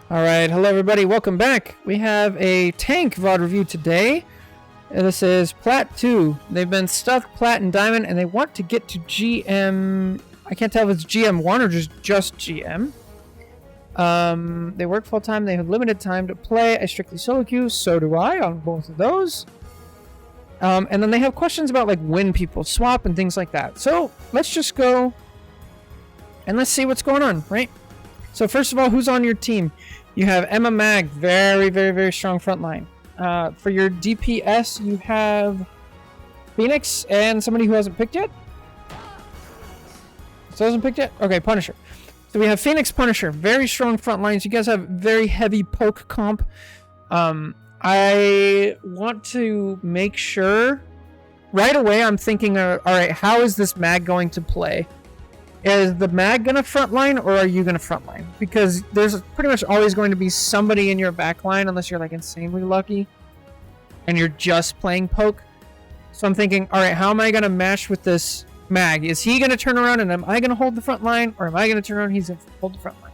Alright, hello everybody, welcome back. We have a tank VOD review today. This is Plat 2. They've been stuck Plat and Diamond and they want to get to GM... I can't tell if it's GM1 or just GM. They work full time, they have limited time to play. I strictly solo queue, so do I on both of those. And then they have questions about like when people swap and things like that. So let's just go and let's see what's going on, right? So first of all, who's on your team? You have Emma Mag, very strong front line. For your DPS, you have Phoenix and somebody who hasn't picked yet. So hasn't picked yet? Okay, Punisher. So we have Phoenix, Punisher, very strong front lines. You guys have very heavy poke comp. I want to make sure right away. I'm thinking, all right, how is this Mag going to play? Is the Mag gonna frontline or are you gonna frontline? Because there's pretty much always going to be somebody in your backline unless you're like insanely lucky and you're just playing poke. So I'm thinking, all right, how am I gonna mash with this Mag? Is he gonna turn around and am I gonna hold the front line, or am I gonna turn around and he's gonna hold the front line?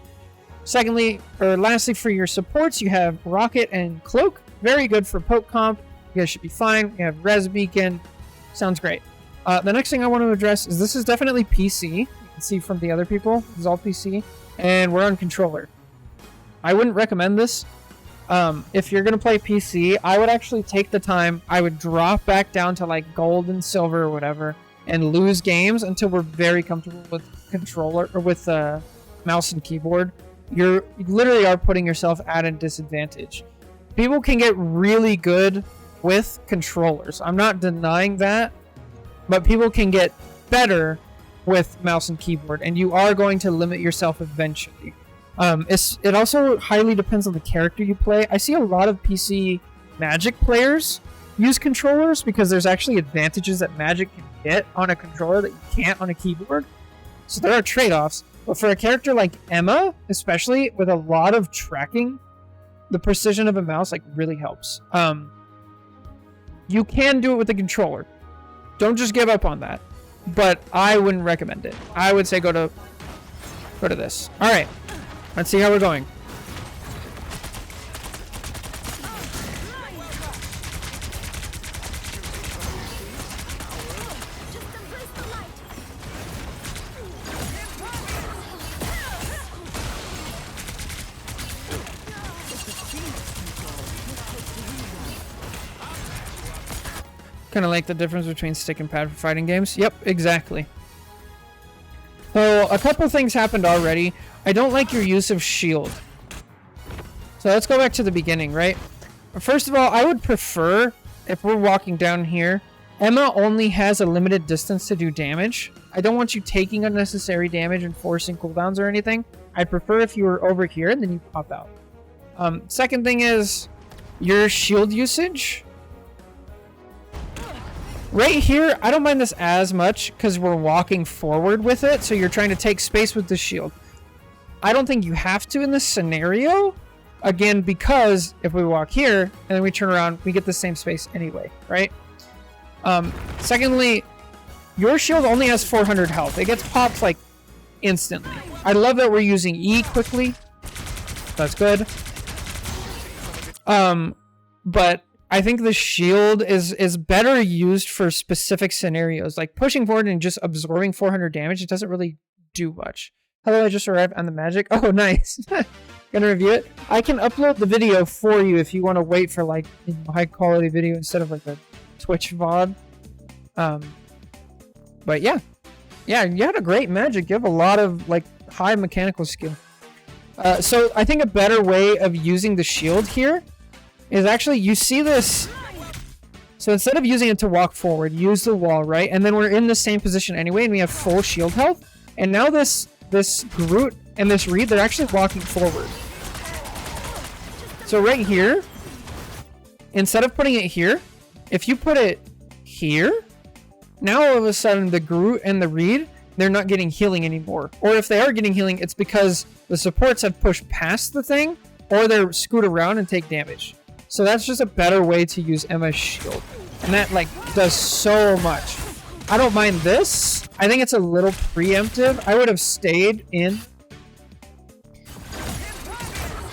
Secondly, or lastly, for your supports, you have Rocket and Cloak. Very good for poke comp. You guys should be fine. You have Res Beacon. Sounds great. The next thing I want to address is this is definitely PC. See from the other people, this is all PC, and we're on controller. I wouldn't recommend this. If you're gonna play PC, I would actually take the time. I would drop back down to like gold and silver or whatever, and lose games until we're very comfortable with controller or with mouse and keyboard. You literally are putting yourself at a disadvantage. People can get really good with controllers. I'm not denying that, but people can get better with mouse and keyboard, and you are going to limit yourself eventually. It also highly depends on the character you play. I see a lot of PC Magic players use controllers because there's actually advantages that Magic can get on a controller that you can't on a keyboard. So there are trade-offs, but for a character like Emma, especially with a lot of tracking, the precision of a mouse like really helps. You can do it with the controller. Don't just give up on that. But I wouldn't recommend it. I would say go to this. All right, let's see how we're going. Kind of like the difference between stick and pad for fighting games. Yep, exactly. So a couple things happened already. I don't like your use of shield. So let's go back to the beginning, right? First of all, I would prefer, if we're walking down here, Emma only has a limited distance to do damage. I don't want you taking unnecessary damage and forcing cooldowns or anything. I'd prefer if you were over here and then you pop out. Second thing is your shield usage. Right here, I don't mind this as much because we're walking forward with it, so you're trying to take space with the shield. I don't think you have to in this scenario, again, because if we walk here and then we turn around, we get the same space anyway, right? Secondly, your shield only has 400 health. It gets popped like instantly. I love that we're using E quickly. That's good. But I think the shield is better used for specific scenarios, like pushing forward and just absorbing 400 damage. It doesn't really do much. Hello, I just arrived on the Magic. Oh, nice. Gonna review it. I can upload the video for you if you want to wait for like high quality video instead of like a Twitch VOD. But yeah, you had a great Magic. You have a lot of like high mechanical skill. So I think a better way of using the shield here is actually, you see this, so instead of using it to walk forward, use the wall, right? And then we're in the same position anyway, and we have full shield health. And now this Groot and this Reed, they're actually walking forward. So right here, instead of putting it here, if you put it here, now all of a sudden the Groot and the Reed, they're not getting healing anymore. Or if they are getting healing, it's because the supports have pushed past the thing, or they're scoot around and take damage. So that's just a better way to use Emma's shield. And that like does so much. I don't mind this. I think it's a little preemptive. I would have stayed in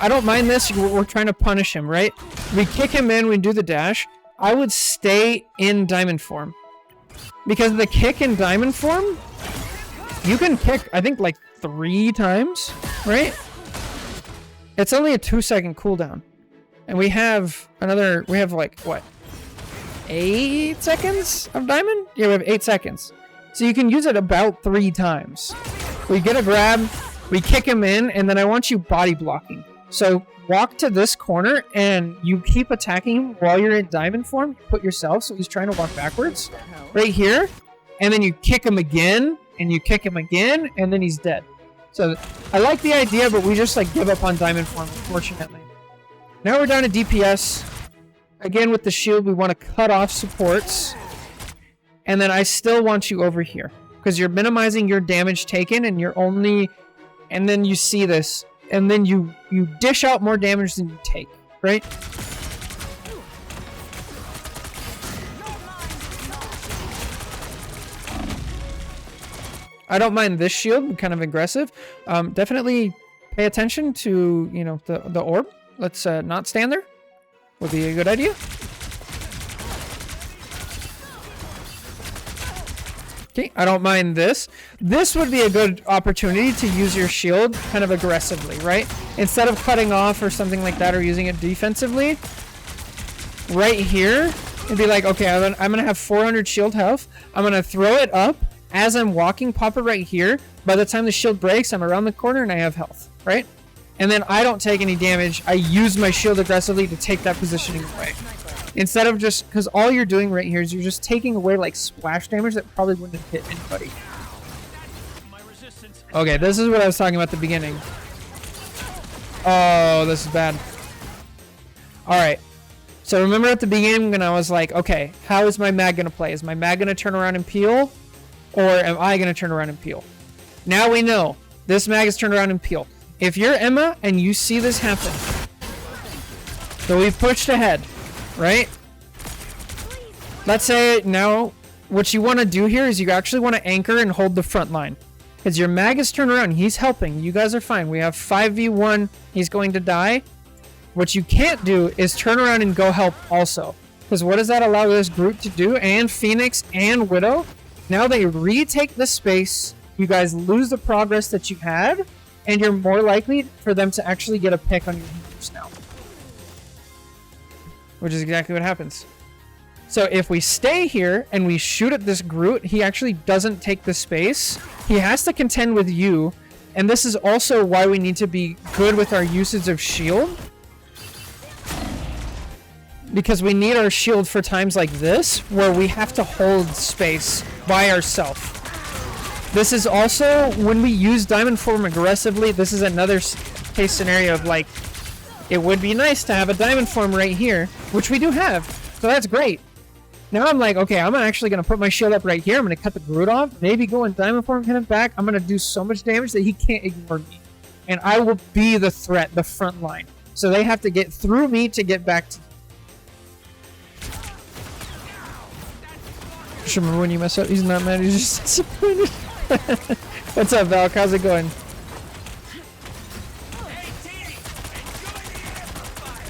I don't mind this. We're trying to punish him, right? We kick him in, we do the dash. I would stay in diamond form. Because the kick in diamond form, you can kick, I think, like 3 times, right? It's only a 2-second cooldown. And we have like, what? 8 seconds of diamond? Yeah, we have 8 seconds. So you can use it about 3 times. We get a grab, we kick him in, and then I want you body blocking. So walk to this corner, and you keep attacking him while you're in diamond form. Put yourself, so he's trying to walk backwards. Right here. And then you kick him again, and you kick him again, and then he's dead. So I like the idea, but we just like give up on diamond form, unfortunately. Now we're down to DPS. Again, with the shield, we want to cut off supports. And then I still want you over here. Because you're minimizing your damage taken, and you're only... And then you see this. And then you dish out more damage than you take, right? I don't mind this shield, kind of aggressive. Definitely pay attention to, you know, the orb. Let's not stand there. Would be a good idea. Okay, I don't mind this. This would be a good opportunity to use your shield kind of aggressively, right? Instead of cutting off or something like that or using it defensively, right here, it'd be like, okay, I'm gonna have 400 shield health. I'm gonna throw it up. As I'm walking, pop it right here. By the time the shield breaks, I'm around the corner and I have health, right? And then I don't take any damage. I use my shield aggressively to take that positioning away. Instead of just, because all you're doing right here is you're just taking away like splash damage that probably wouldn't have hit anybody. Okay, this is what I was talking about at the beginning. Oh, this is bad. Alright. So remember at the beginning when I was like, okay, how is my mag going to play? Is my mag going to turn around and peel? Or am I going to turn around and peel? Now we know. This mag is turned around and peel. If you're Emma and you see this happen, so we've pushed ahead, right? Let's say now what you want to do here is you actually want to anchor and hold the front line. Because your mag is turned around. He's helping. You guys are fine. We have 5v1. He's going to die. What you can't do is turn around and go help also. Because what does that allow this group to do? And Phoenix and Widow. Now they retake the space, you guys lose the progress that you had, and you're more likely for them to actually get a pick on your healers now. Which is exactly what happens. So if we stay here and we shoot at this Groot, he actually doesn't take the space. He has to contend with you, and this is also why we need to be good with our usage of shield. Because we need our shield for times like this, where we have to hold space by ourselves. This is also, when we use diamond form aggressively, this is another case scenario of like, it would be nice to have a diamond form right here, which we do have, so that's great. Now I'm like, okay, I'm actually going to put my shield up right here, I'm going to cut the Groot off, maybe go in diamond form, hit him back, I'm going to do so much damage that he can't ignore me. And I will be the threat, the front line. So they have to get through me to get back to Just remember when you mess up, he's not mad, he's just disappointed. What's up, Val? How's it going?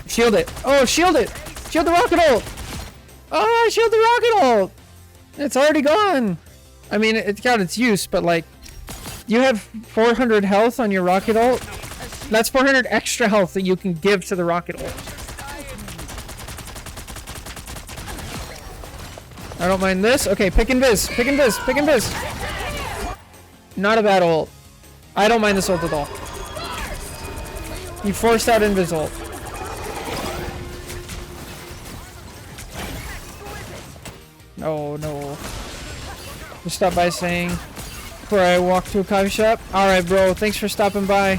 Shield it. Oh, shield it! Shield the rocket ult! Oh, shield the rocket ult! It's already gone! I mean, it's got its use, but like, you have 400 health on your rocket ult. That's 400 extra health that you can give to the rocket ult. I don't mind this. Okay, pick and biz. Pick and biz. Pick and biz. Not a bad ult. I don't mind this ult at all. You forced out invis ult. Oh no. Just stop by saying before I walk to a coffee shop. Alright bro, thanks for stopping by.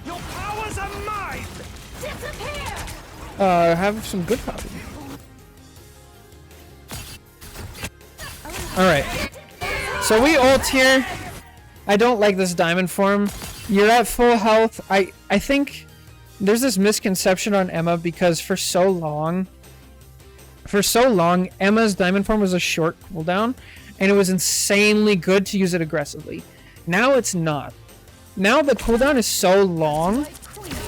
Your powers are mine. Have some good coffee. Alright. So we ult here. I don't like this diamond form. You're at full health. I think there's this misconception on Emma because for so long, Emma's diamond form was a short cooldown, and it was insanely good to use it aggressively. Now it's not. Now the cooldown is so long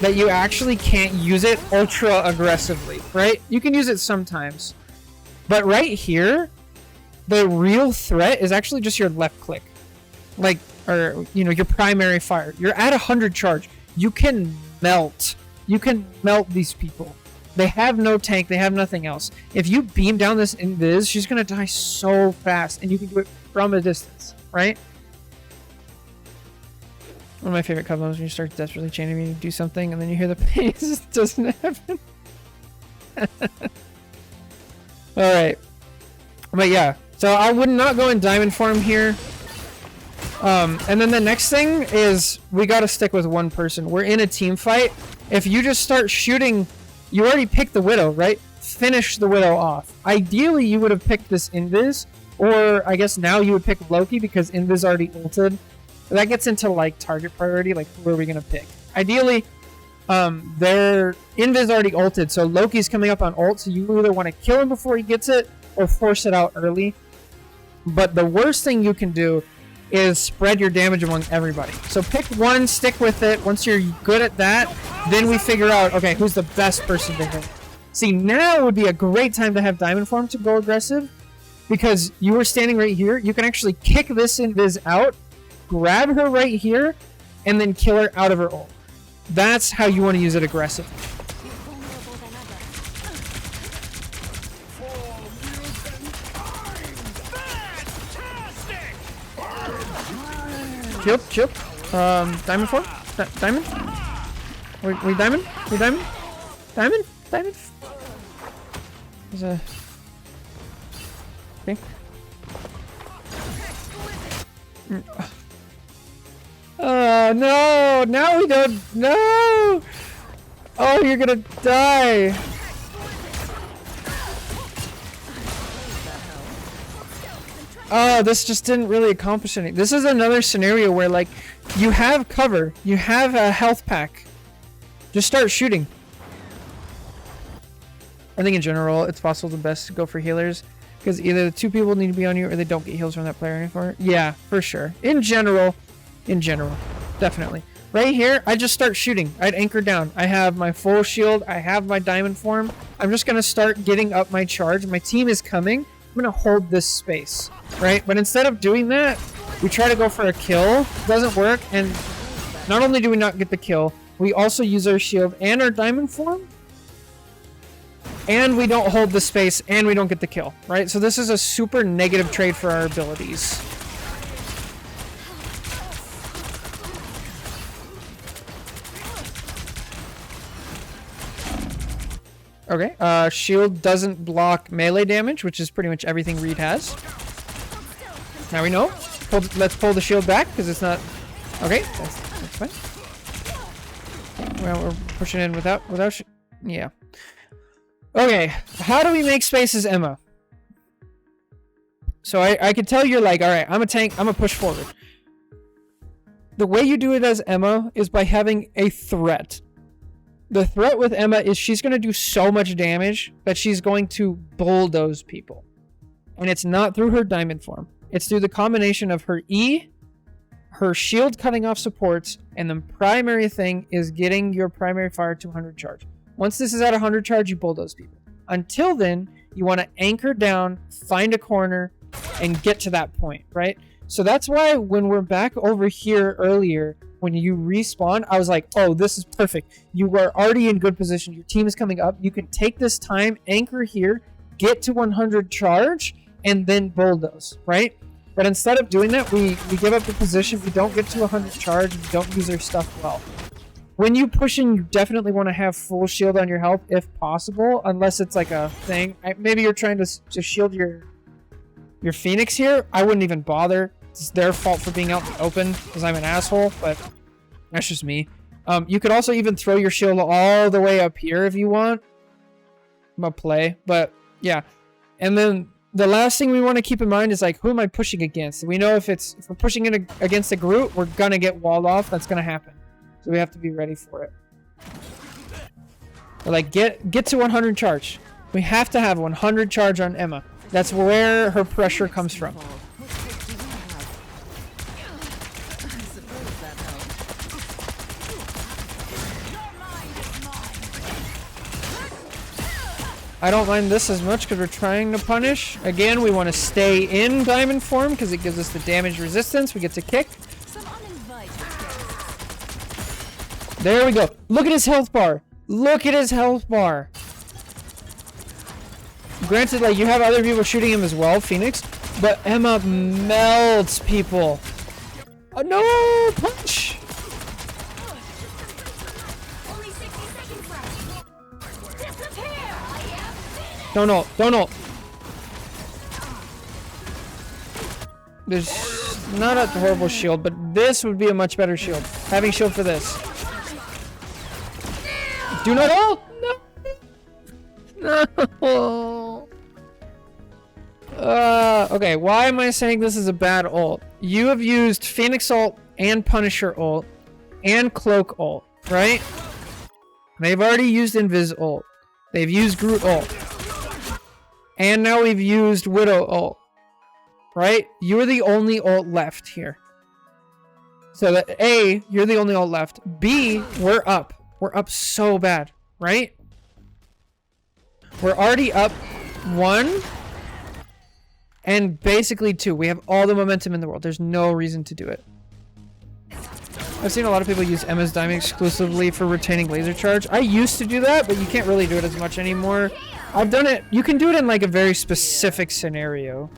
that you actually can't use it ultra aggressively, right? You can use it sometimes. But right here, the real threat is actually just your left click. Like, or, you know, your primary fire. You're at 100 charge. You can melt. You can melt these people. They have no tank. They have nothing else. If you beam down this invis, she's going to die so fast. And you can do it from a distance, right? One of my favorite combos when you start desperately chaining me to do something and then you hear the pace just doesn't happen. Alright. But yeah. So I would not go in diamond form here. And then the next thing is we gotta stick with one person. We're in a team fight. If you just start shooting, you already picked the Widow, right? Finish the Widow off. Ideally, you would have picked this Invis, or I guess now you would pick Loki because Invis already ulted. That gets into like target priority, like who are we gonna pick? Ideally, their Invis already ulted, so Loki's coming up on ult, so you either want to kill him before he gets it or force it out early. But the worst thing you can do is spread your damage among everybody. So pick one, stick with it. Once you're good at that, then we figure out, okay, who's the best person to hit. See, now would be a great time to have Diamond Form to go aggressive, because you were standing right here. You can actually kick this Invis out, grab her right here, and then kill her out of her ult. That's how you want to use it aggressively. Chill. Diamond form? Diamond? We diamond? We diamond? Diamond? Diamond? There's a... Okay. No! Now we don't... No! Oh, you're gonna die! Oh, this just didn't really accomplish anything. This is another scenario where, like, you have cover. You have a health pack. Just start shooting. I think in general, it's possible the best to go for healers. Because either the two people need to be on you or they don't get heals from that player anymore. Yeah, for sure. In general, definitely. Right here, I just start shooting. I'd anchor down. I have my full shield. I have my diamond form. I'm just going to start getting up my charge. My team is coming. I'm going to hold this space, right? But instead of doing that, we try to go for a kill. Doesn't work. And not only do we not get the kill, we also use our shield and our diamond form. And we don't hold the space, and we don't get the kill, right? So this is a super negative trade for our abilities. Okay, shield doesn't block melee damage, which is pretty much everything Reed has. Now we know. Let's pull the shield back, because it's not... Okay, that's fine. Well, we're pushing in without yeah. Okay, how do we make spaces, Emma? So I can tell you're like, alright, I'm a tank, I'm gonna push forward. The way you do it as Emma is by having a threat. The threat with Emma is she's gonna do so much damage that she's going to bulldoze people. And it's not through her diamond form. It's through the combination of her E, her shield cutting off supports, and the primary thing is getting your primary fire to 100 charge. Once this is at 100 charge, you bulldoze people. Until then, you want to anchor down, find a corner, and get to that point, right? So that's why when we're back over here earlier, when you respawn, I was like, oh, this is perfect. You are already in good position. Your team is coming up. You can take this time, anchor here, get to 100 charge, and then bulldoze, right? But instead of doing that, we give up the position. We don't get to 100 charge. We don't use our stuff well. When you push in, you definitely want to have full shield on your health if possible, unless it's like a thing. Maybe you're trying to shield your Phoenix here. I wouldn't even bother. It's their fault for being out in the open because I'm an asshole, but that's just me. You could also even throw your shield all the way up here if you want. I'm gonna play, but yeah. And then the last thing we want to keep in mind is like, who am I pushing against? We know if we're pushing it against a Groot, we're gonna get walled off. That's gonna happen. So we have to be ready for it. But like, get to 100 charge. We have to have 100 charge on Emma. That's where her pressure comes from. I don't mind this as much because we're trying to punish. Again, we want to stay in diamond form because it gives us the damage resistance. We get to kick. There we go. Look at his health bar. Look at his health bar. Granted, like, you have other people shooting him as well, Phoenix, but Emma melts people. Oh, no! Punch! Don't ult. Don't ult. There's not a horrible shield, but this would be a much better shield. Having shield for this. Do not ult! No! No! Okay, why am I saying this is a bad ult? You have used Phoenix ult and Punisher ult and Cloak ult, right? They've already used Invis ult. They've used Groot ult. And now we've used Widow ult. Right? You're the only ult left here. So that A, you're the only ult left. B, we're up. We're up so bad, right? We're already up 1 and basically 2. We have all the momentum in the world. There's no reason to do it. I've seen a lot of people use Emma's Diamond exclusively for retaining laser charge. I used to do that, but you can't really do it as much anymore. I've done it. You can do it in like a very specific scenario.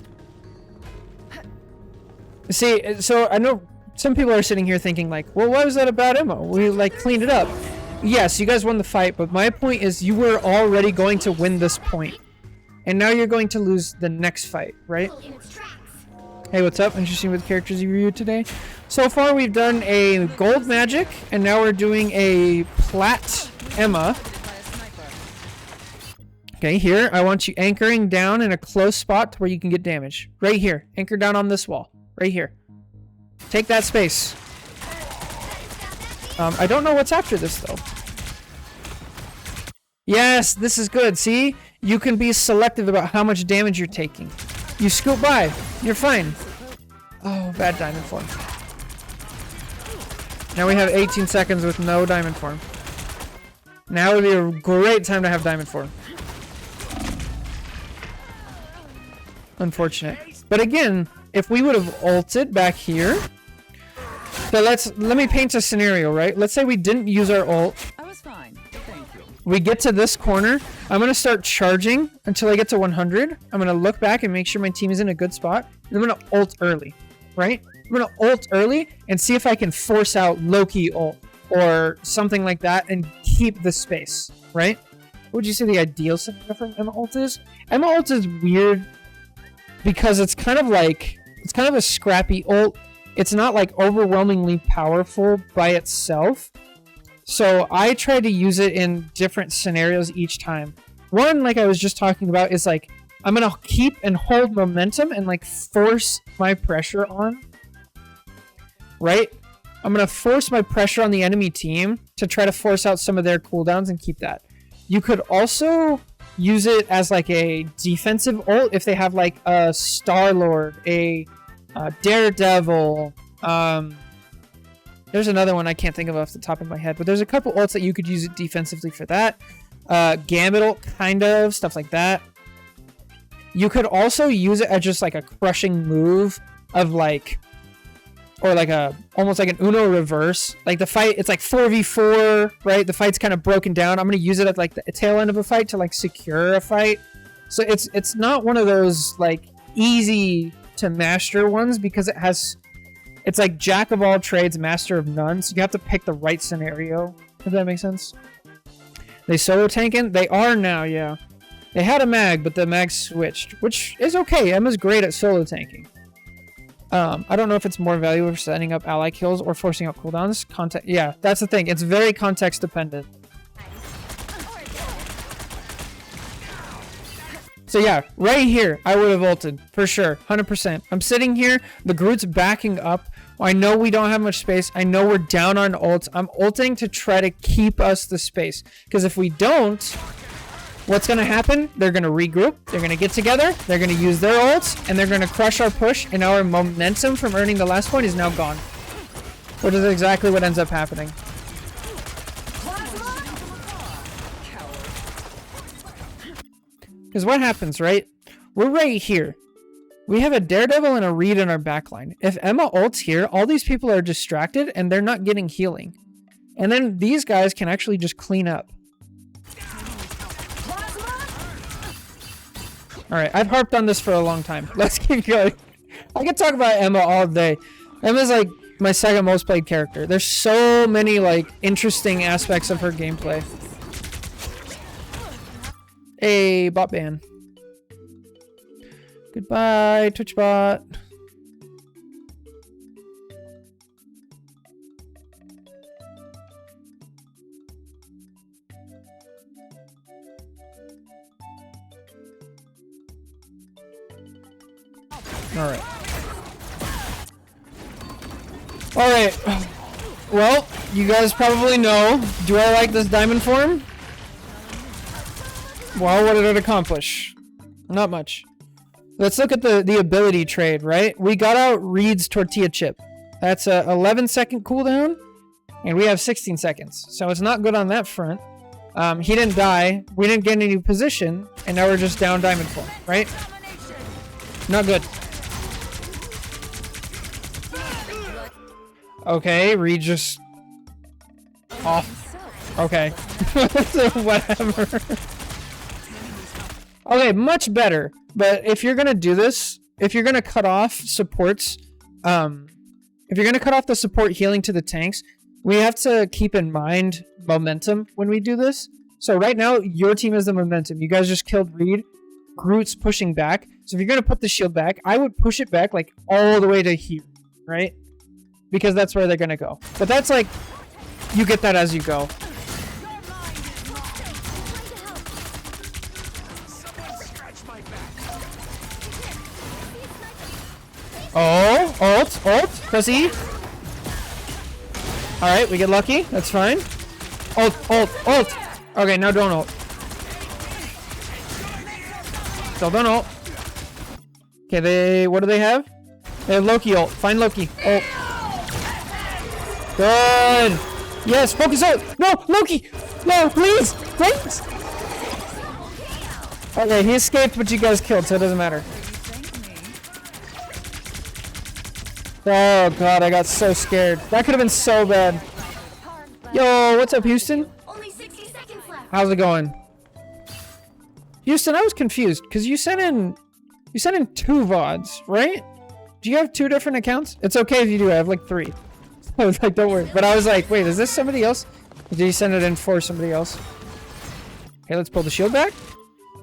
See, so I know some people are sitting here thinking like, well, why was that about Emma? We like cleaned it up. Yes, you guys won the fight, but my point is you were already going to win this point. And now you're going to lose the next fight, right? Hey, what's up? Interesting with characters you reviewed today. So far we've done a gold magic, and now we're doing a plat Emma. Okay, here, I want you anchoring down in a close spot to where you can get damage. Right here. Anchor down on this wall. Right here. Take that space. I don't know what's after this, though. Yes, this is good. See? You can be selective about how much damage you're taking. You scoot by. You're fine. Oh, bad diamond form. Now we have 18 seconds with no diamond form. Now would be a great time to have diamond form. Unfortunate. But again, if we would have ulted back here... But let me paint a scenario, right? Let's say we didn't use our ult. I was fine. Thank you. We get to this corner. I'm going to start charging until I get to 100. I'm going to look back and make sure my team is in a good spot. And I'm going to ult early, right? I'm going to ult early and see if I can force out Loki ult or something like that and keep the space, right? What would you say the ideal scenario for Emma ult is? Emma ult is weird because it's kind of like, it's kind of a scrappy ult. It's not like overwhelmingly powerful by itself. So I try to use it in different scenarios each time. One, like I was just talking about, is like, I'm going to keep and hold momentum and like force my pressure on. Right? I'm going to force my pressure on the enemy team to try to force out some of their cooldowns and keep that. You could also use it as like a defensive ult if they have like a Star-Lord, a Daredevil. There's another one I can't think of off the top of my head, but there's a couple ults that you could use it defensively for that. Gambit ult, kind of, stuff like that. You could also use it as just like a crushing move of like, or like a, almost like an Uno reverse. Like the fight, it's like 4v4, right? The fight's kind of broken down. I'm going to use it at like the tail end of a fight to like secure a fight. So it's not one of those like easy to master ones because it's like jack of all trades, master of none. So you have to pick the right scenario, if that makes sense. They solo tanking? They are now, yeah. They had a mag, but the mag switched, which is okay. Emma's great at solo tanking. I don't know if it's more valuable for setting up ally kills or forcing out cooldowns. Yeah, that's the thing. It's very context dependent. So yeah, right here, I would have ulted, for sure, 100%. I'm sitting here, the Groot's backing up. I know we don't have much space. I know we're down on ults. I'm ulting to try to keep us the space. Because if we don't, what's going to happen? They're going to regroup, they're going to get together, they're going to use their ults, and they're going to crush our push, and our momentum from earning the last point is now gone. Which is exactly what ends up happening. Because what happens, right? We're right here. We have a Daredevil and a Reed in our backline. If Emma ults here, all these people are distracted and they're not getting healing. And then these guys can actually just clean up. Alright, I've harped on this for a long time. Let's keep going. I could talk about Emma all day. Emma's like my second most played character. There's so many like interesting aspects of her gameplay. Hey, bot ban. Goodbye, Twitch bot. Alright. Alright. Well, you guys probably know. Do I like this diamond form? Well, what did it accomplish? Not much. Let's look at the ability trade, right? We got out Reed's tortilla chip. That's a 11-second cooldown, and we have 16 seconds. So it's not good on that front. He didn't die. We didn't get any position, and now we're just down diamond form, right? Not good. Okay, Reed just off. Okay. Whatever. Okay, much better. But if you're gonna do this, if you're gonna cut off supports, if you're gonna cut off the support healing to the tanks, we have to keep in mind momentum when we do this. So right now, your team has the momentum. You guys just killed Reed. Groot's pushing back. So if you're gonna put the shield back, I would push it back like all the way to here, right? Because that's where they're gonna go. But that's like, you get that as you go. Oh, ult, press E. Alright, we get lucky, that's fine. Ult. Okay, now don't ult. Still don't ult. Okay, what do they have? They have Loki ult. Find Loki. Ult. Good. Yes, focus ult. No, Loki. No, please. Please. Okay, he escaped, but you guys killed, so it doesn't matter. Oh god, I got so scared. That could have been so bad. Yo, what's up, Houston? Only 60 seconds left. How's it going? Houston, I was confused because you sent in two VODs, right? Do you have two different accounts? It's okay if you do. I have like 3. I was like, don't worry. But I was like, wait, is this somebody else? Or did you send it in for somebody else? Okay, let's pull the shield back.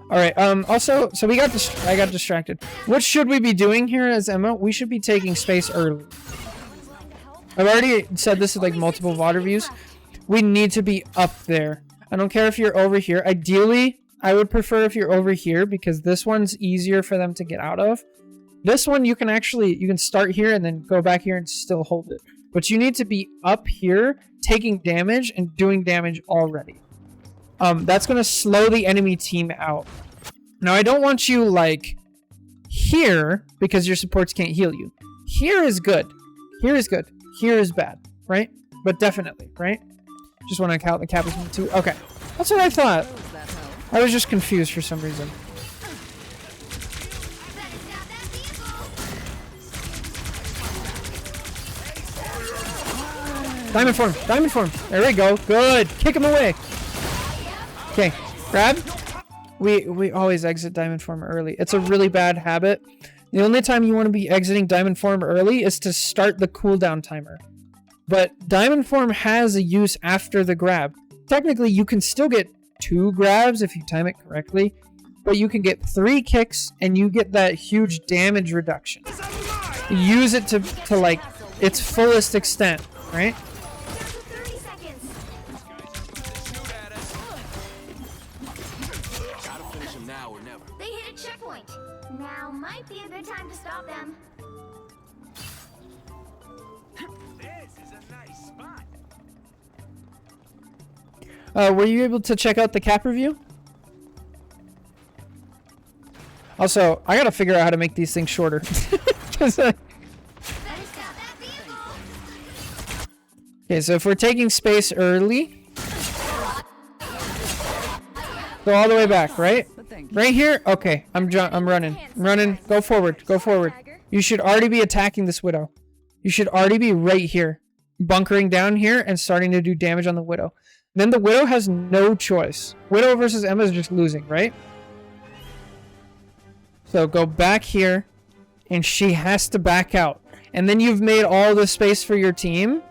All right. Also, so I got distracted. What should we be doing here as Emma? We should be taking space early. I've already said this in like multiple VOD reviews. We need to be up there. I don't care if you're over here. Ideally, I would prefer if you're over here because this one's easier for them to get out of. This one you can start here and then go back here and still hold it. But you need to be up here taking damage and doing damage already. That's going to slow the enemy team out. Now, I don't want you, like, here, because your supports can't heal you. Here is good. Here is good. Here is bad, right? But definitely, right? Just want to count the capitalism too. Okay. That's what I thought. I was just confused for some reason. Diamond form. Diamond form. There we go. Good. Kick him away. Okay, grab. We always exit diamond form early. It's a really bad habit. The only time you want to be exiting diamond form early is to start the cooldown timer. But diamond form has a use after the grab. Technically, you can still get 2 grabs if you time it correctly, but you can get 3 kicks and you get that huge damage reduction. Use it to like its fullest extent, right? Now might be a good time to stop them. This is a nice Were spot. you able to check out the cap review? Also, I gotta figure out how to make these things shorter. Okay, so if we're taking space early, Go all the way back, right? But thank you. Right here? Okay, I'm running. I'm running. Go forward. Go forward. You should already be attacking this Widow. You should already be right here. Bunkering down here and starting to do damage on the Widow. Then the Widow has no choice. Widow versus Emma is just losing, right? So go back here. And she has to back out. And then you've made all the space for your team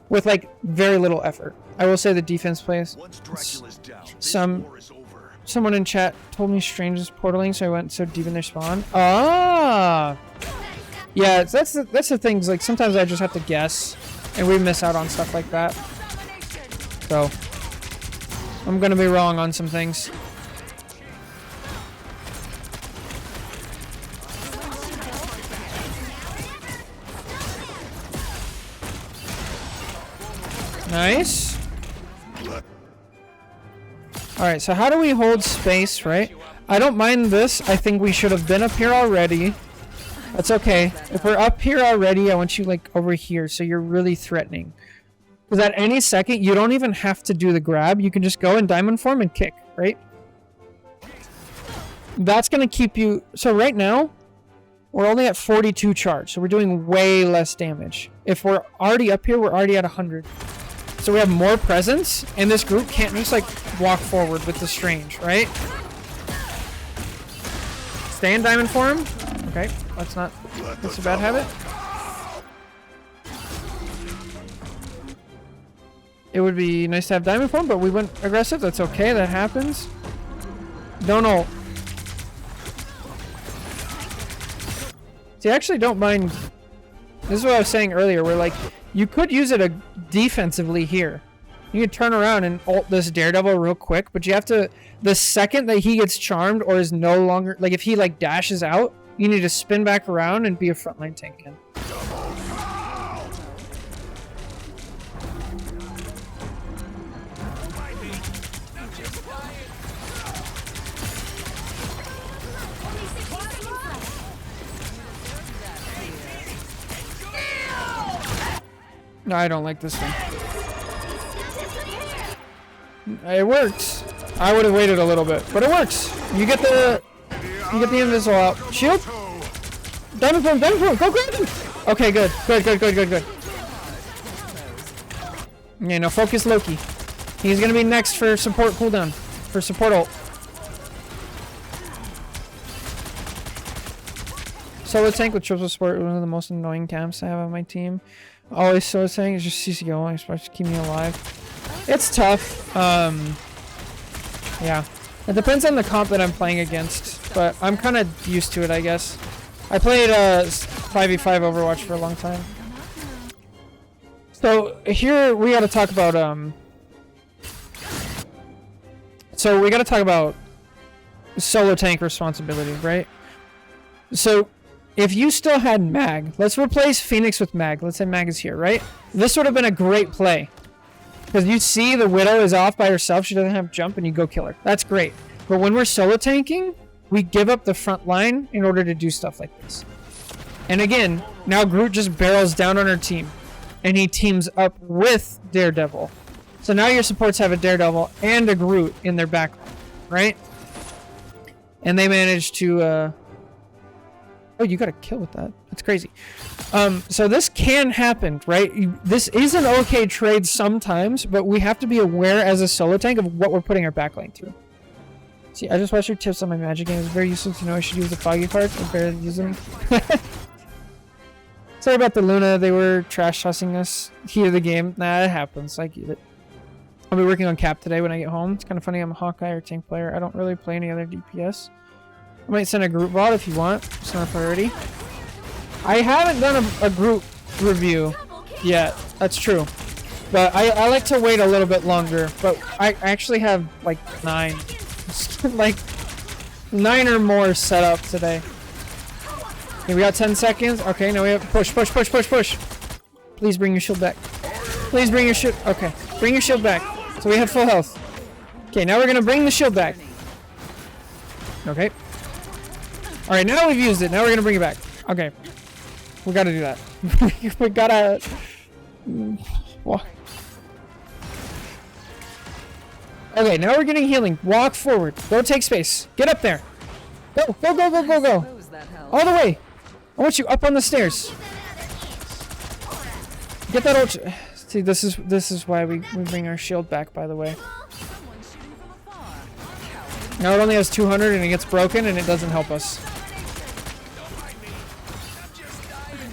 with like very little effort. I will say the defense plays. Once Dracula's down, this war is over. Someone in chat told me Strange is portaling, so I went so deep in their spawn. Ah, yeah, that's the things. Like sometimes I just have to guess, and we miss out on stuff like that. So I'm gonna be wrong on some things. Nice. Alright, so how do we hold space, right? I don't mind this. I think we should have been up here already. That's okay. If we're up here already, I want you like over here, so you're really threatening. Because at any second, you don't even have to do the grab. You can just go in diamond form and kick, right? That's going to keep you... So right now, we're only at 42 charge, so we're doing way less damage. If we're already up here, we're already at 100. So we have more presence, and this group can't just like walk forward with the Strange, right? Stay in diamond form. Okay, that's a bad habit. It would be nice to have diamond form, but we went aggressive. That's okay, that happens. Don't ult. See, I actually don't mind. This is what I was saying earlier, where like, you could use it defensively here. You can turn around and ult this Daredevil real quick, but you have to, the second that he gets charmed or is no longer, like if he like dashes out, you need to spin back around and be a frontline tank again. No, I don't like this thing. It works. I would have waited a little bit, but it works. You get the invisible out. Shield. Diamond form. Go grab him. Okay, good. Yeah, no, focus Loki. He's gonna be next for support cooldown. For support ult. Solo tank with triple support, one of the most annoying camps I have on my team. Always solo tank is just CCO, I'm supposed to keep me alive. It's tough. Yeah. It depends on the comp that I'm playing against, but I'm kind of used to it, I guess. I played 5v5 Overwatch for a long time. So here we got to talk about solo tank responsibility, right? So if you still had Mag, let's replace Phoenix with Mag. Let's say Mag is here, right? This would have been a great play. Because you see the Widow is off by herself, she doesn't have jump, and you go kill her. That's great. But when we're solo tanking, we give up the front line in order to do stuff like this. And again, now Groot just barrels down on her team. And he teams up with Daredevil. So now your supports have a Daredevil and a Groot in their back line, right? And they manage to... Oh, you got a kill with that. That's crazy. So this can happen, right? This is an okay trade sometimes, but we have to be aware as a solo tank of what we're putting our backline through. See, I just watched your tips on my magic game. It's very useful to know I should use the foggy cards. I barely use them. Sorry about the Luna. They were trash tossing us. Heat of the game. Nah, it happens. I get it. I'll be working on Cap today when I get home. It's kind of funny. I'm a Hawkeye or tank player. I don't really play any other DPS. I might send a group VOD if you want. It's not a priority. I haven't done a group review yet. That's true. But I like to wait a little bit longer. But I actually have like 9. like 9 or more set up today. Okay, we got 10 seconds. Okay, now we have push. Please bring your shield back. Please bring your shield. Okay, bring your shield back. So we have full health. Okay, now we're gonna bring the shield back. Okay. All right, now we've used it. Now we're gonna bring it back. Okay, we gotta do that. we gotta. What? Okay, now we're getting healing. Walk forward. Don't take space. Get up there. Go, go, go, go, go, go. Suppose that helps. All the way. I want you up on the stairs. Get that ult. See, this is why we bring our shield back, by the way. Someone's shooting from afar. Now it only has 200 and it gets broken and it doesn't help us.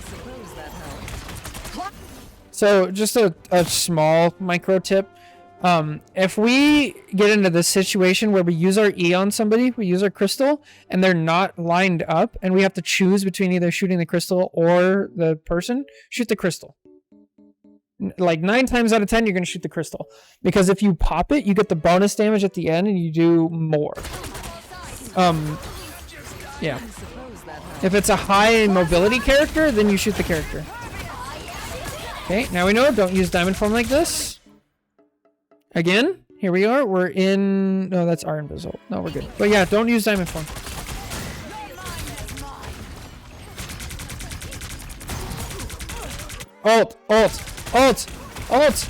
Suppose that helps. So just a small micro tip. If we get into this situation where we use our E on somebody, we use our crystal, and they're not lined up, and we have to choose between either shooting the crystal or the person, shoot the crystal. Like 9 times out of 10, you're going to shoot the crystal. Because if you pop it, you get the bonus damage at the end, and you do more. Yeah. Suppose that helps. If it's a high mobility character, then you shoot the character. Okay, now we know, don't use diamond form like this. Again, here we are. We're in... No, that's our invisible. No, we're good. But yeah, don't use diamond form. Ult, ult, ult, ult,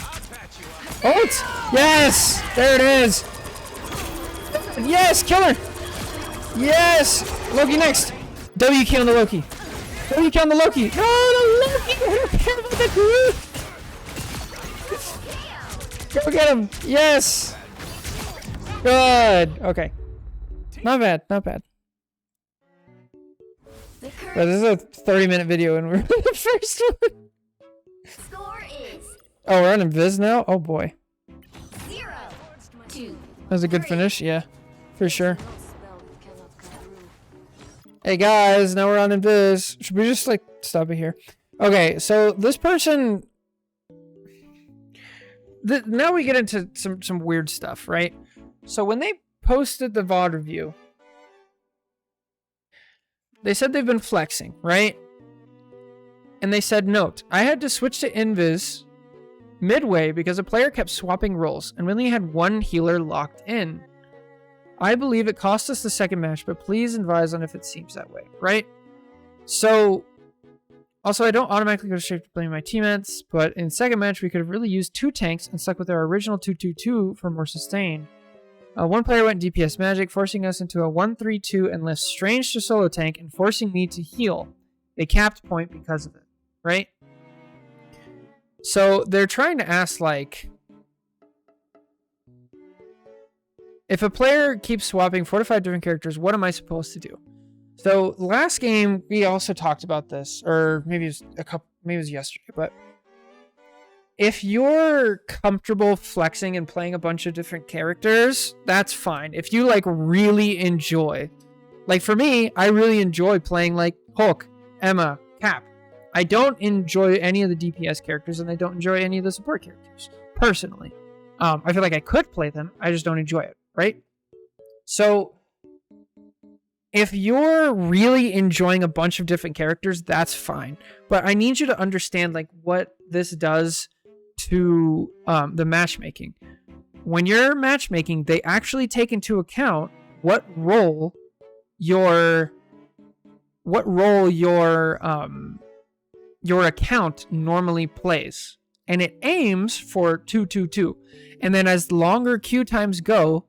ult. Yes, there it is. Yes, kill her. Yes, Loki next. W key on the Loki. W key on the Loki. No, the Loki. I don't care about the group. Go get him! Yes! Good! Okay. Not bad, not bad. But this is a 30-minute video and we're in the first one. Score is Oh, we're on Invis now? Oh boy. 0, 2. That was a good finish, yeah. For sure. Hey guys, now we're on Invis. Should we just like stop it here? Okay, so this person... Now we get into some weird stuff, right? So when they posted the VOD review, they said they've been flexing, right? And they said, note, I had to switch to Invis midway because a player kept swapping roles and we only had one healer locked in. I believe it cost us the second match, but please advise on if it seems that way, right? So... Also, I don't automatically go straight to blaming my teammates, but in second match, we could have really used 2 tanks and stuck with our original 2-2-2 for more sustain. One player went DPS magic, forcing us into a 1-3-2 and left Strange to solo tank and forcing me to heal. They capped point because of it, right? So they're trying to ask, like, if a player keeps swapping 4 to 5 different characters, what am I supposed to do? So last game we also talked about this, or maybe it was yesterday, but if you're comfortable flexing and playing a bunch of different characters, that's fine. If you like really enjoy, like for me, I really enjoy playing like Hulk, Emma, Cap. I don't enjoy any of the DPS characters and I don't enjoy any of the support characters personally. I feel like I could play them, I just don't enjoy it, right? So if you're really enjoying a bunch of different characters, that's fine. But I need you to understand like what this does to the matchmaking. When you're matchmaking, they actually take into account what role your account normally plays. And it aims for 2-2-2. And then as longer queue times go,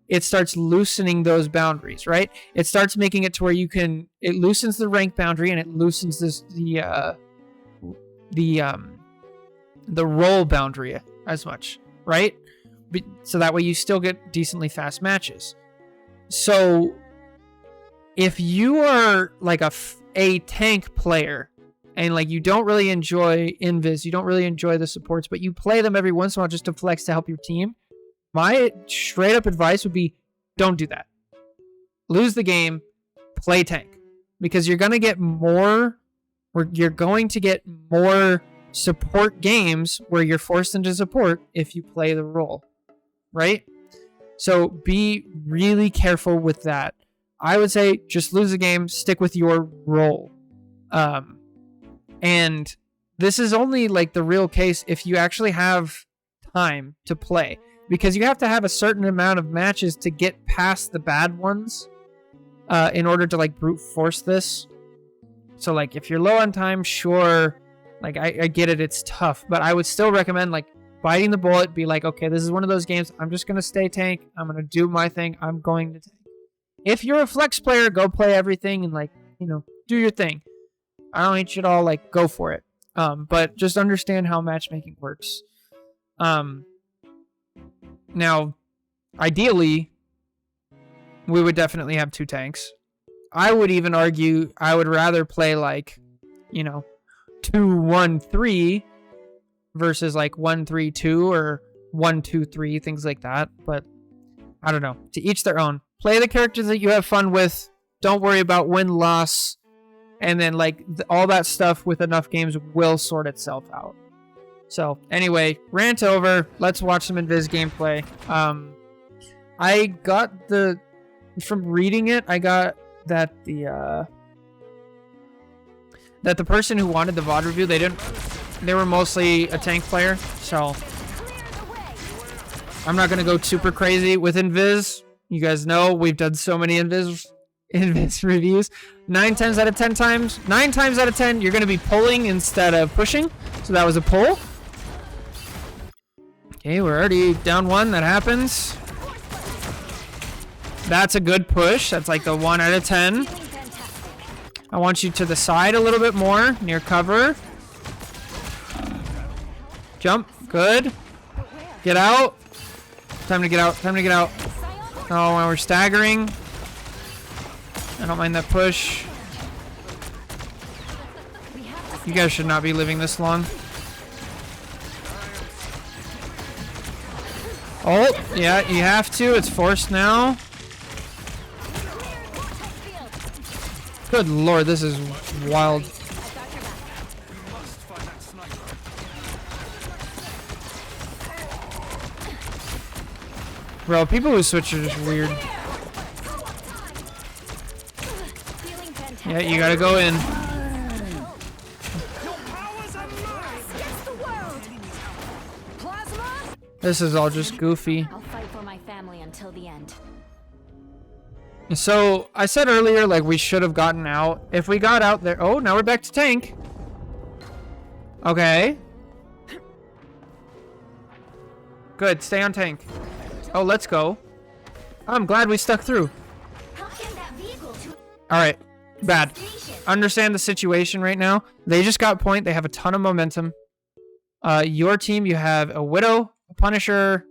it starts loosening those boundaries, right? It starts making it to where it loosens the rank boundary and it loosens the role boundary as much, right? So that way you still get decently fast matches. So if you are like a tank player and like you don't really enjoy Invis, you don't really enjoy the supports, but you play them every once in a while just to flex to help your team, my straight up advice would be don't do that. Lose the game, play tank. Because you're going to get more support games where you're forced into support if you play the role, right? So be really careful with that. I would say just lose the game, stick with your role. And this is only like the real case if you actually have time to play. Because you have to have a certain amount of matches to get past the bad ones in order to like brute force this. So like if you're low on time, sure, like I get it, it's tough, but I would still recommend like biting the bullet, be like, okay, this is one of those games. I'm just going to stay tank. I'm going to do my thing. I'm going to tank. If you're a flex player, go play everything and, like, you know, do your thing. I don't hate you at all. Like, go for it. But just understand how matchmaking works. Now, ideally, we would definitely have 2 tanks. I would even argue I would rather play, like, you know, 2-1-3 versus like 1-3-2 or 1-2-3, things like that. But I don't know. To each their own. Play the characters that you have fun with. Don't worry about win-loss. And then, like, all that stuff with enough games will sort itself out. So, anyway, rant over. Let's watch some Invis gameplay. I got from reading it, I got that the person who wanted the VOD review, they were mostly a tank player. So, I'm not going to go super crazy with Invis. You guys know we've done so many Invis reviews. 9 times out of 10 you're going to be pulling instead of pushing. So that was a pull. Okay, we're already down 1. That happens. That's a good push. That's like the 1 out of 10. I want you to the side a little bit more, near cover. Jump. Good. Get out. Time to get out. Time to get out. Oh, and we're staggering. I don't mind that push. You guys should not be living this long. Oh, yeah, you have to. It's forced now. Good lord, this is wild. Bro, people who switch are just weird. Yeah, you gotta go in. This is all just goofy. I'll fight for my family until the end. So, I said earlier, like, we should have gotten out. If we got out there... Oh, now we're back to tank. Okay. Good, stay on tank. Oh, let's go. I'm glad we stuck through. Alright, bad. Understand the situation right now. They just got point. They have a ton of momentum. Your team, you have a Widow, a Punisher,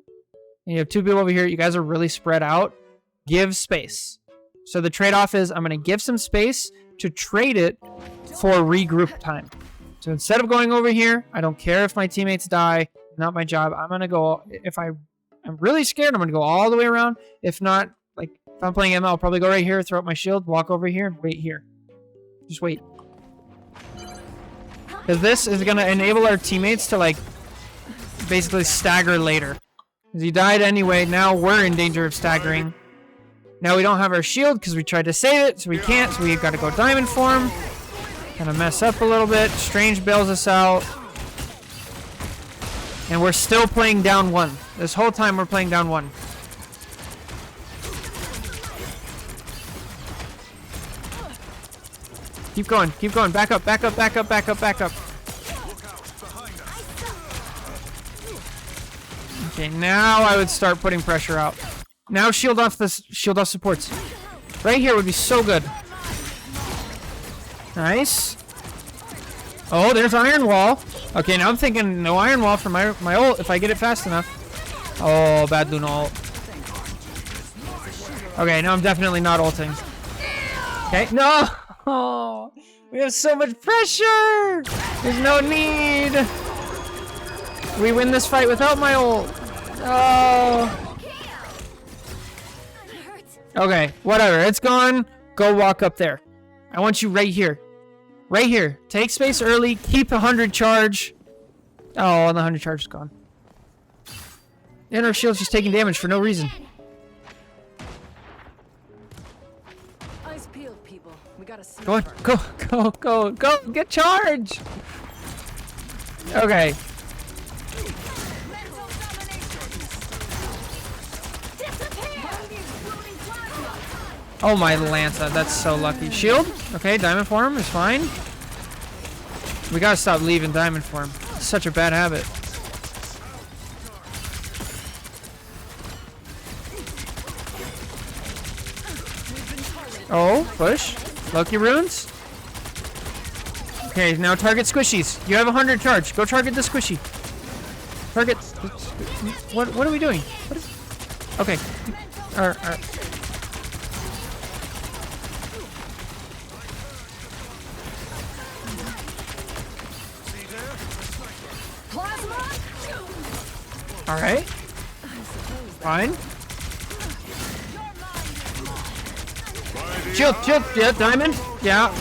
and you have 2 people over here. You guys are really spread out. Give space. So the trade-off is I'm going to give some space to trade it for regroup time. So instead of going over here, I don't care if my teammates die. Not my job. I'm going to go... If I'm really scared, I'm going to go all the way around. If not, like, if I'm playing ML, I'll probably go right here, throw up my shield, walk over here, and wait here. Just wait. Because this is going to enable our teammates to, like, basically stagger later. Because he died anyway, now we're in danger of staggering. Now we don't have our shield because we tried to save it, so we can't, so we've got to go diamond form. Kind of mess up a little bit. Strange bails us out. And we're still playing down 1. This whole time we're playing down 1. Keep going, keep going. Back up, back up, back up, back up, back up. Okay, now I would start putting pressure out. Now shield off supports. Right here would be so good. Nice. Oh, there's Iron Wall. Okay, now I'm thinking no Iron Wall for my ult if I get it fast enough. Oh, bad Luna ult. Okay, now I'm definitely not ulting. Okay, no! Oh, we have so much pressure! There's no need! We win this fight without my ult. Oh. Okay, whatever. It's gone. Go walk up there. I want you right here. Right here. Take space early. Keep 100 charge. Oh, and the 100 charge is gone. And our shield's just taking damage for no reason. Eyes peeled, people. We got a Go on. Go, go, go, go. Get charge. Okay. Oh my Lanza, that's so lucky. Shield? Okay, diamond form is fine. We gotta stop leaving diamond form. It's such a bad habit. Oh, push. Loki runes. Okay, now target squishies. You have 100 charge. Go target the squishy. Target. What are we doing? What is? Okay. All right. All right. Fine. Shield. Yeah, diamond. Yeah.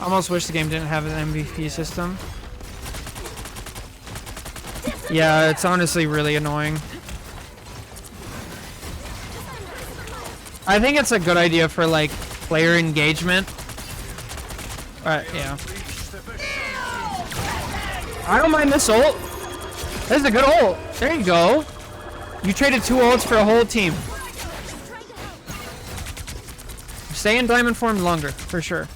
Almost wish the game didn't have an MVP system. Yeah, it's honestly really annoying. I think it's a good idea for like player engagement. Yeah. I don't mind this ult. This is a good ult. There you go. You traded 2 ults for a whole team. Stay in diamond form longer, for sure.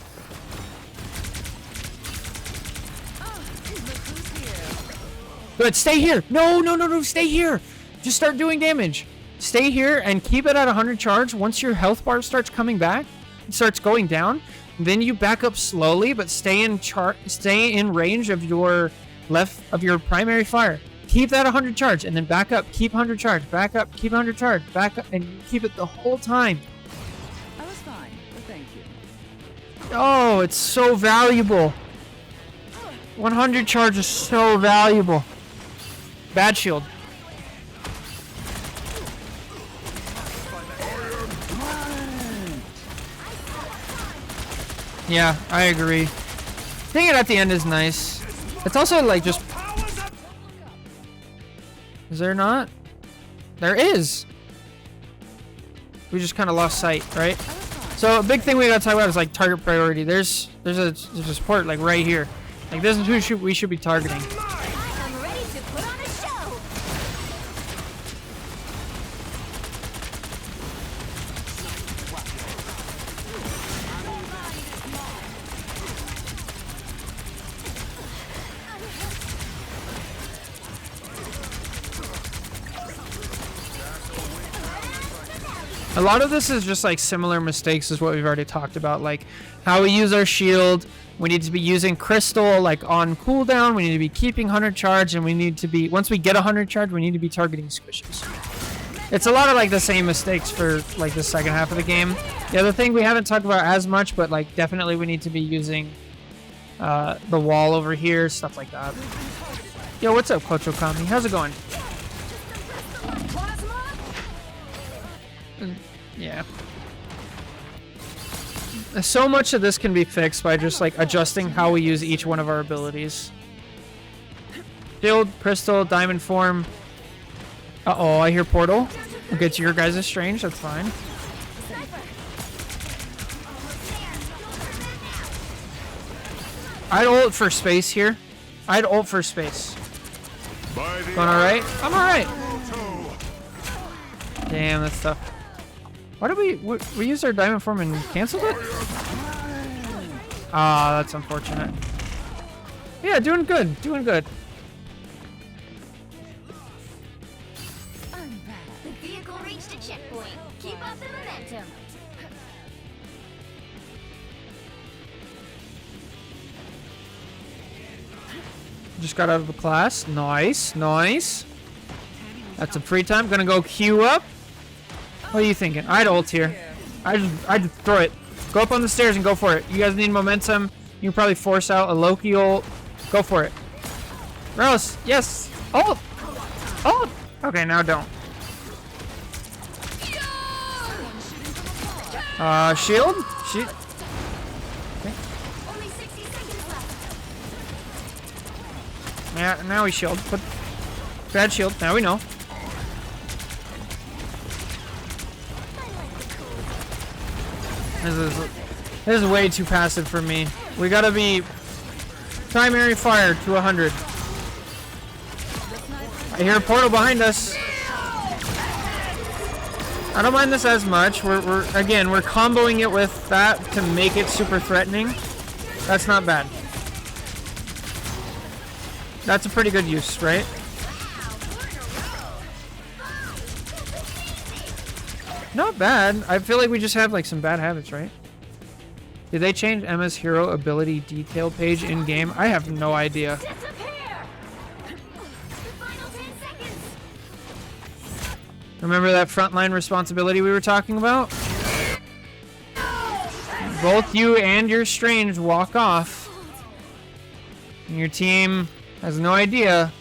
Good, stay here. No, stay here. Just start doing damage. Stay here and keep it at 100 charge. Once your health bar starts coming back, it starts going down, then you back up slowly, but stay in range of your primary fire. Keep that 100 charge and then back up, keep 100 charge, back up, keep 100 charge, back up, and keep it the whole time. I was fine, but thank you. Oh, it's so valuable. 100 charge is so valuable. Bad shield. Yeah, I agree. Seeing it at the end is nice. It's also like just... Is there not? There is! We just kind of lost sight, right? So a big thing we gotta talk about is like target priority. There's a support like right here. Like this is who we should be targeting. I'm ready to put on a show. A lot of this is just like similar mistakes as what we've already talked about, like how we use our shield. We need to be using crystal like on cooldown. We need to be keeping 100 charge, and we need to be, once we get 100 charge, we need to be targeting squishes. It's a lot of like the same mistakes for like the second half of the game. The other thing we haven't talked about as much, but like definitely we need to be using the wall over here, stuff like that. Yo, what's up, Kocho Kami? How's it going? Yeah. So much of this can be fixed by just like adjusting how we use each one of our abilities. Shield, crystal, diamond form. Uh-oh, I hear portal. Okay, it's your guys' strange, that's fine. I'd ult for space here. I'd ult for space. Going alright? I'm alright. Damn, that's tough. Why did we used our diamond form and canceled it? Ah, that's unfortunate. Yeah, doing good, doing good. The vehicle reached a checkpoint. Keep up the momentum. Just got out of the class. Nice, nice. That's some free time. Gonna go queue up. What are you thinking? I'd ult here. I'd throw it. Go up on the stairs and go for it. You guys need momentum. You can probably force out a Loki ult. Go for it. Rose, yes. Ult. Ult. Okay, now don't. Shield? Okay. Only 60 seconds left. Yeah, now we shield. But bad shield. Now we know. This is way too passive for me. We gotta be primary fire to 100. I hear a portal behind us. I don't mind this as much. We're comboing it with that to make it super threatening. That's not bad. That's a pretty good use, right? Not bad. I feel like we just have like some bad habits, right? Did they change Emma's hero ability detail page in game? I have no idea. Remember that frontline responsibility we were talking about? Both you and your Strange walk off. And your team has no idea,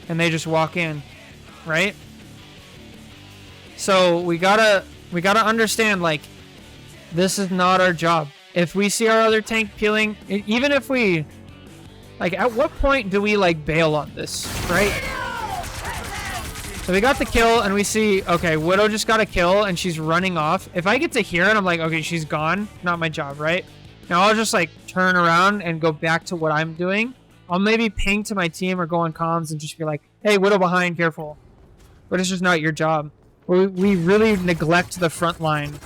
and they just walk in, right? So we gotta understand, like, this is not our job. If we see our other tank peeling, even if we, like, at what point do we like bail on this, right? So we got the kill, and we see, okay, Widow just got a kill, and she's running off. If I get to here, and I'm like, okay, she's gone, not my job, right? Now I'll just, like, turn around and go back to what I'm doing. I'll maybe ping to my team or go on comms and just be like, hey, Widow behind, careful. But it's just not your job. We really neglect the front line.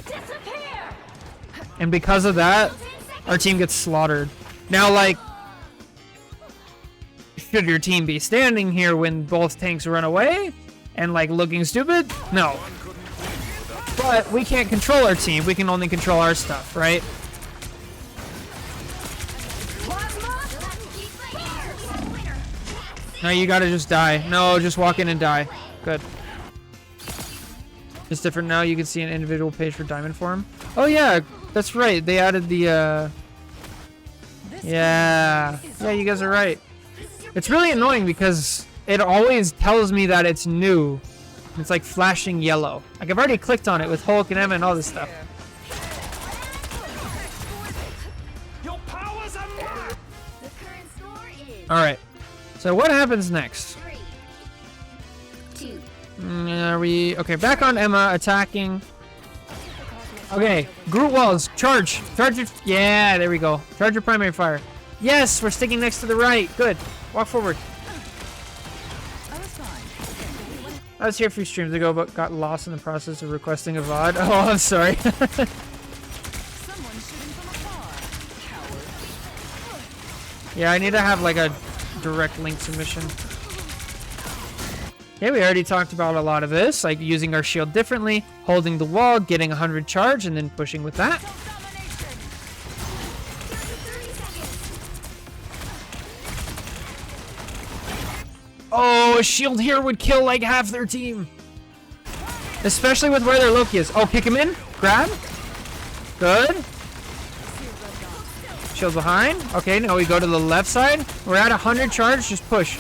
And because of that, our team gets slaughtered. Now, like, should your team be standing here when both tanks run away? And like looking stupid? No. But we can't control our team. We can only control our stuff, right? No, you gotta just die. No, just walk in and die. Good. It's different now. You can see an individual page for diamond form. Oh yeah, that's right. They added the yeah, you guys are right. It's really annoying because it always tells me that it's new. It's like flashing yellow. Like I've already clicked on it with Hulk and Emma and all this stuff. Alright. So what happens next? Are we... Okay, back on Emma, attacking. Okay, Groot walls, charge. Charge your... Yeah, there we go. Charge your primary fire. Yes, we're sticking next to the right. Good. Walk forward. I was here a few streams ago, but got lost in the process of requesting a VOD. Oh, I'm sorry. Yeah, I need to have like a direct link submission. Yeah, we already talked about a lot of this, like using our shield differently, holding the wall, getting 100 charge, and then pushing with that. Oh, a shield here would kill like half their team. Especially with where their Loki is. Oh, kick him in. Grab. Good. Shield behind. Okay, now we go to the left side. We're at 100 charge. Just push.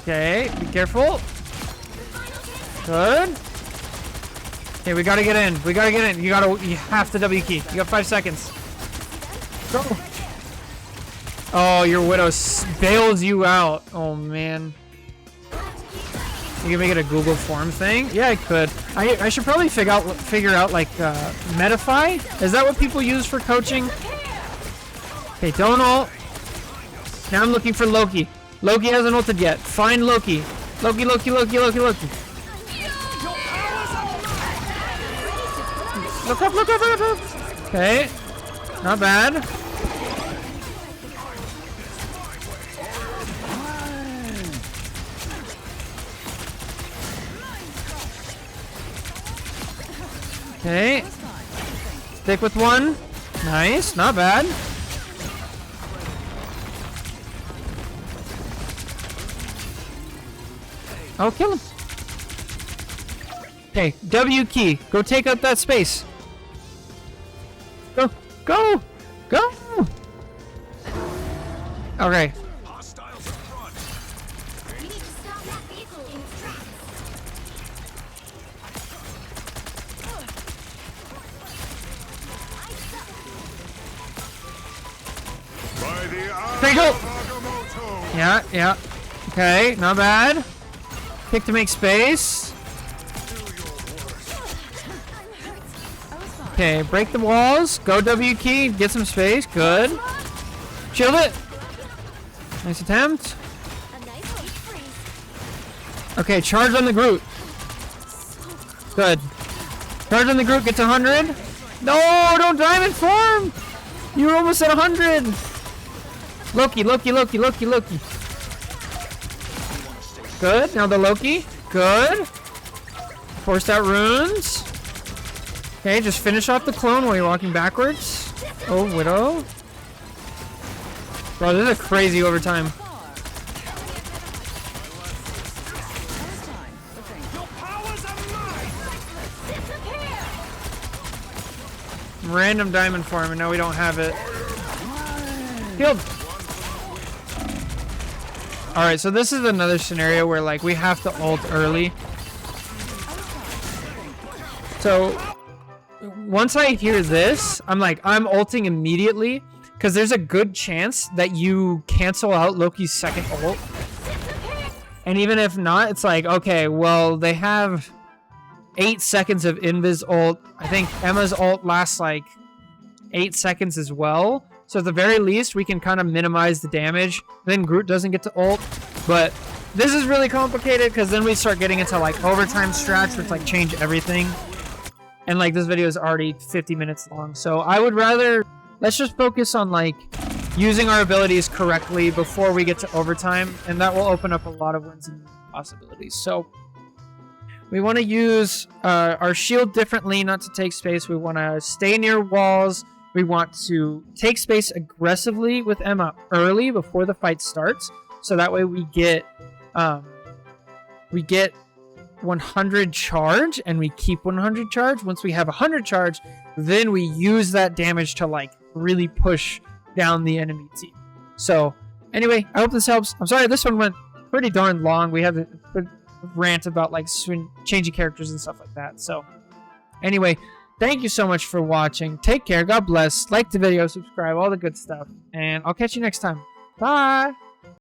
Okay, be careful. Good. Okay, we gotta get in. We gotta get in. You have to W key. You got 5 seconds. Go. Oh, your Widow bails you out. Oh, man. You can make it a Google form thing? Yeah, I could. I should probably figure out like, Metafy? Is that what people use for coaching? Okay, don't ult. Now I'm looking for Loki. Loki hasn't ulted yet. Find Loki. Loki. Look up. Okay. Not bad. Okay. Stick with one. Nice. Not bad. Oh, kill him. Okay. W key. Go take out that space. Go. Go. Go. Okay. Critical! Yeah. Okay, not bad. Pick to make space. Okay, break the walls. Go W key, get some space. Good. Shield it. Nice attempt. Okay, charge on the Groot. Good. Charge on the Groot, gets 100. No, don't diamond form! You were almost at 100! Loki. Good, now the Loki. Good. Forced out runes. Okay, just finish off the clone while you're walking backwards. Oh, Widow. Bro, this is a crazy overtime. Random diamond farm, and now we don't have it. Healed. Alright, so this is another scenario where, like, we have to ult early. So, once I hear this, I'm ulting immediately, because there's a good chance that you cancel out Loki's second ult. And even if not, it's like, okay, well, they have 8 seconds of Invis ult. I think Emma's ult lasts like 8 seconds as well. So at the very least, we can kind of minimize the damage. Then Groot doesn't get to ult. But this is really complicated because then we start getting into like overtime strats, which like change everything. And like this video is already 50 minutes long. So I would rather, let's just focus on like using our abilities correctly before we get to overtime. And that will open up a lot of wins and possibilities. So we want to use our shield differently, not to take space. We want to stay near walls. We want to take space aggressively with Emma early before the fight starts. So that way we get 100 charge and we keep 100 charge. Once we have 100 charge, then we use that damage to like really push down the enemy team. So anyway, I hope this helps. I'm sorry this one went pretty darn long. We have a rant about like changing characters and stuff like that. So anyway, thank you so much for watching. Take care. God bless. Like the video, subscribe, all the good stuff. And I'll catch you next time. Bye.